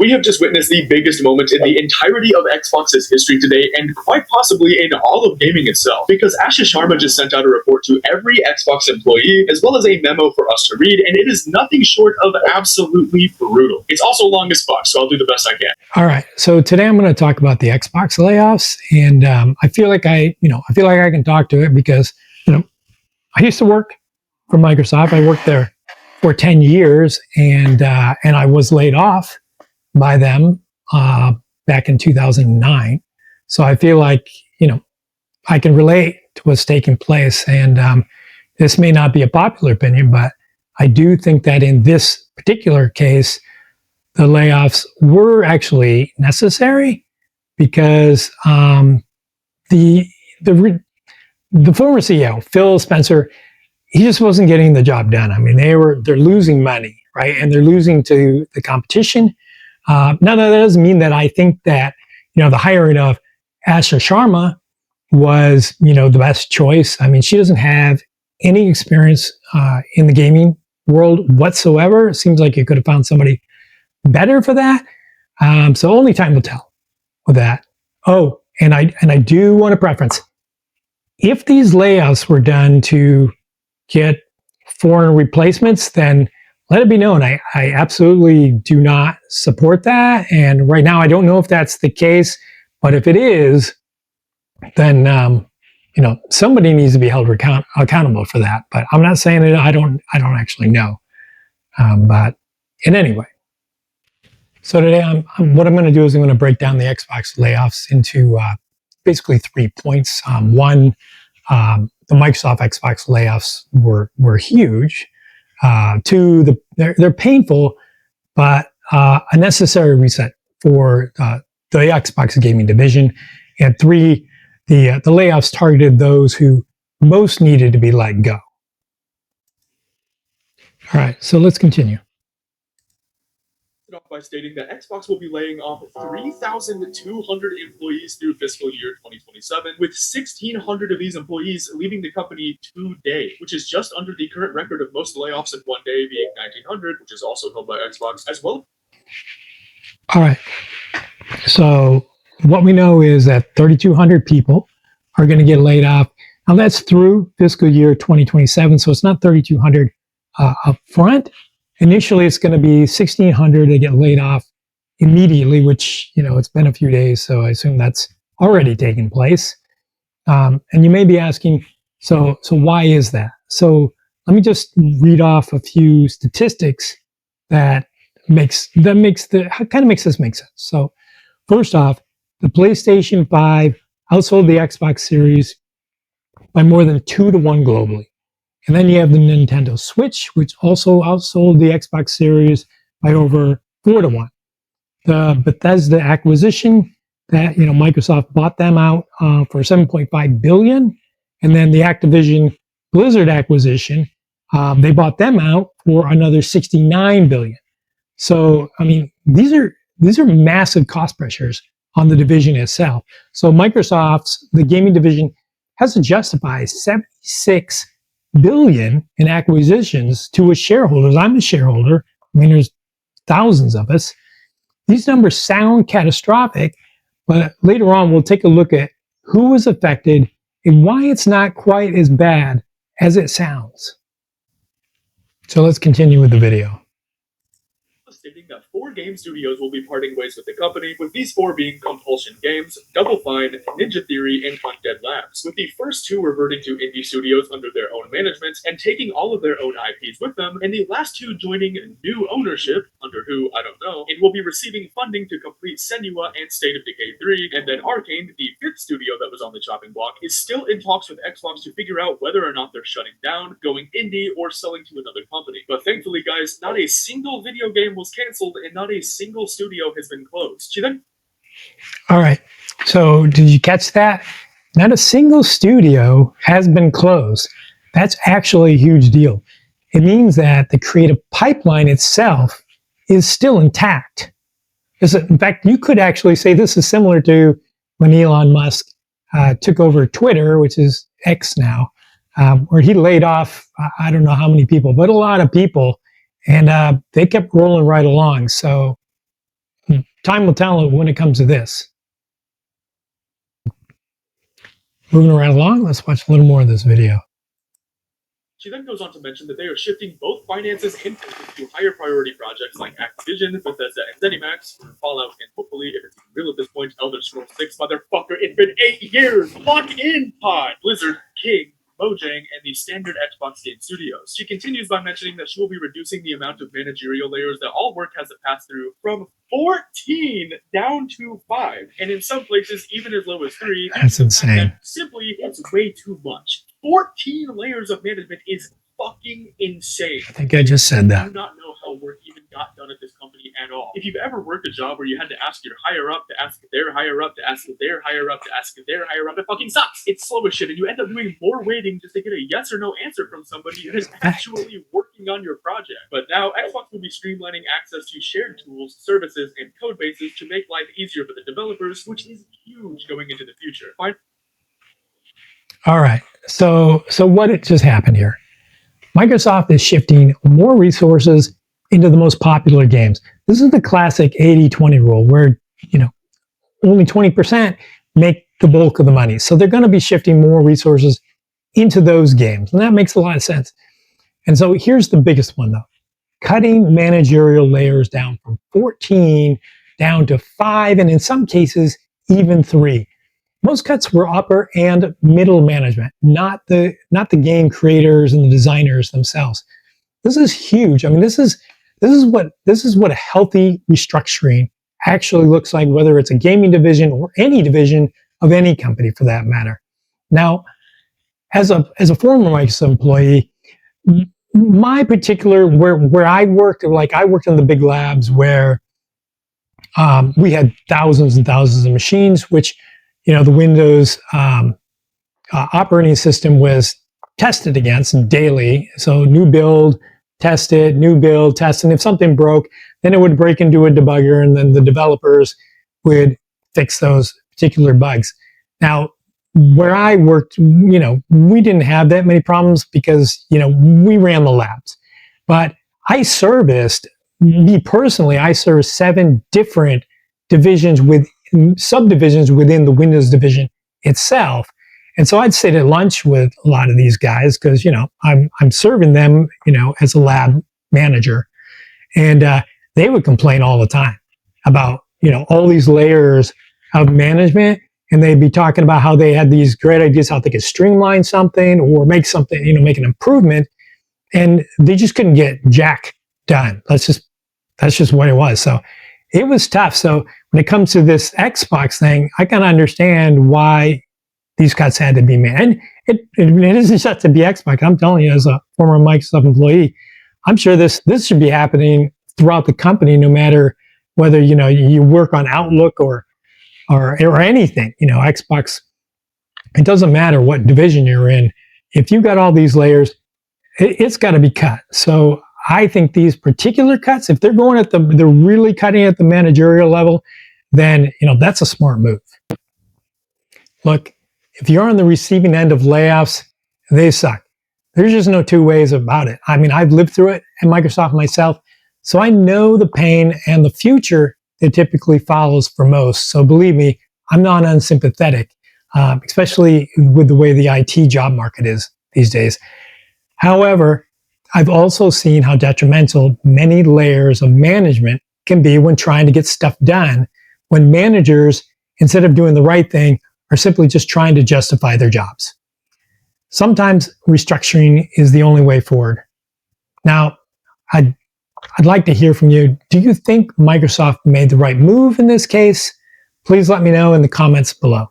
We have just witnessed the biggest moment in the entirety of Xbox's history today, and quite possibly in all of gaming itself, because Asha Sharma just sent out a report to every Xbox employee, as well as a memo for us to read, and it is nothing short of absolutely brutal. It's also long as fuck, so I'll do the best I can. All right, so today I'm going to talk about the Xbox layoffs, and I feel like I can talk to it because I used to work for Microsoft. I worked there for 10 years, and I was laid off by them back in 2009. So I feel like I can relate to what's taking place, and this may not be a popular opinion, but I do think that in this particular case, the layoffs were actually necessary because the former CEO, Phil Spencer, he just wasn't getting the job done. I mean, they're losing money, right? And they're losing to the competition. Now, that doesn't mean that I think that, the hiring of Asha Sharma was, the best choice. I mean, she doesn't have any experience in the gaming world whatsoever. It seems like you could have found somebody better for that. So only time will tell with that. Oh, and I do want to preference, if these layoffs were done to get foreign replacements, then let it be known I absolutely do not support that. And right now, I don't know if that's the case, but if it is, then somebody needs to be held accountable for that. But I'm not saying it. I don't actually know. But in any way, so today what I'm going to do is I'm going to break down the Xbox layoffs into basically 3 points. One, the Microsoft Xbox layoffs were huge. Two, they're painful, but a necessary reset for the Xbox gaming division. And three, the layoffs targeted those who most needed to be let go. All right, so let's continue. Off by stating that Xbox will be laying off 3,200 employees through fiscal year 2027, with 1,600 of these employees leaving the company today, which is just under the current record of most layoffs in one day, being 1,900, which is also held by Xbox as well. All right. So what we know is that 3,200 people are going to get laid off. Now that's through fiscal year 2027, so it's not 3,200 up front. Initially, it's going to be 1,600 to get laid off immediately, which, it's been a few days, so I assume that's already taken place. And you may be asking, so why is that? So let me just read off a few statistics that makes this make sense. So first off, the PlayStation 5 outsold the Xbox Series by more than 2-1 globally. And then you have the Nintendo Switch, which also outsold the Xbox Series by over 4-1. The Bethesda acquisition that Microsoft bought them out for $7.5 billion, and then the Activision Blizzard acquisition, they bought them out for another $69 billion. So I mean, these are massive cost pressures on the division itself. So the gaming division has to justify $76 billion in acquisitions to its shareholders. I'm a shareholder. I mean, there's thousands of us. These numbers sound catastrophic, but later on we'll take a look at who was affected and why it's not quite as bad as it sounds. So let's continue with the video. Stating that 4 game studios will be parting ways with the company, with these 4 being Compulsion Games, Double Fine, Ninja Theory, and Undead Labs, with the first 2 reverting to indie studios under their own management and taking all of their own IPs with them, and the last 2 joining new ownership, under who, I don't know, and will be receiving funding to complete Senua and State of Decay 3, and then Arcane, the 5th studio that was on the chopping block, is still in talks with Xbox to figure out whether or not they're shutting down, going indie, or selling to another company. But thankfully, guys, not a single video game was canceled and not a single studio has been closed. See that? All right. So did you catch that? Not a single studio has been closed. That's actually a huge deal. It means that the creative pipeline itself is still intact. In fact, you could actually say this is similar to when Elon Musk took over Twitter, which is X now, where he laid off, I don't know how many people, but a lot of people. And they kept rolling right along. So time will tell when it comes to this. Moving right along, let's watch a little more of this video. She then goes on to mention that they are shifting both finances and focus to higher priority projects like Activision, Bethesda, and ZeniMax for Fallout, and hopefully, if it's even real at this point, Elder Scrolls 6. Motherfucker, it's been 8 years! Lock in, pod! Blizzard, King, Mojang, and the standard Xbox Game Studios. She continues by mentioning that she will be reducing the amount of managerial layers that all work has to pass through from 14 down to 5, and in some places even as low as 3. That's insane. Simply, it's way too much. 14 layers of management is fucking insane. I think I just said that. I do not know how work even got done at this company at all. If you've ever worked a job where you had to ask your higher up, to ask their higher up, to ask their higher up, to ask their higher up, it fucking sucks. It's slow as shit, and you end up doing more waiting just to get a yes or no answer from somebody who is actually working on your project. But now Xbox will be streamlining access to shared tools, services, and code bases to make life easier for the developers, which is huge going into the future. Fine. All right. So what just happened here? Microsoft is shifting more resources into the most popular games. This is the classic 80-20 rule where, only 20% make the bulk of the money. So they're going to be shifting more resources into those games. And that makes a lot of sense. And so here's the biggest one though. Cutting managerial layers down from 14 down to 5, and in some cases, even 3. Most cuts were upper and middle management, not the game creators and the designers themselves. This is huge. I mean, this is what a healthy restructuring actually looks like, whether it's a gaming division or any division of any company for that matter. Now, as a former Microsoft employee, my particular where I worked, like I worked in the big labs where we had thousands and thousands of machines, which the Windows operating system was tested against daily. So new build, test it, new build, test, and if something broke, then it would break into a debugger, and then the developers would fix those particular bugs. Now, where I worked, we didn't have that many problems because, we ran the labs. But I serviced 7 different divisions with subdivisions within the Windows division itself. And so I'd sit at lunch with a lot of these guys because, I'm serving them, as a lab manager. And they would complain all the time about, all these layers of management. And they'd be talking about how they had these great ideas, how they could streamline something or make something, make an improvement. And they just couldn't get jack done. That's just what it was. So it was tough. So when it comes to this Xbox thing, I can understand why these cuts had to be made. And it isn't just to be Xbox. I'm telling you, as a former Microsoft employee, I'm sure this should be happening throughout the company, no matter whether you work on Outlook or anything. Xbox. It doesn't matter what division you're in. If you got all these layers, it's got to be cut. So I think these particular cuts, if they're going they're really cutting at the managerial level, then, that's a smart move. Look, if you're on the receiving end of layoffs, they suck. There's just no two ways about it. I mean, I've lived through it at Microsoft myself, so I know the pain and the future that typically follows for most. So believe me, I'm not unsympathetic, especially with the way the IT job market is these days. However, I've also seen how detrimental many layers of management can be when trying to get stuff done, when managers, instead of doing the right thing, are simply just trying to justify their jobs. Sometimes restructuring is the only way forward. Now, I'd like to hear from you. Do you think Microsoft made the right move in this case? Please let me know in the comments below.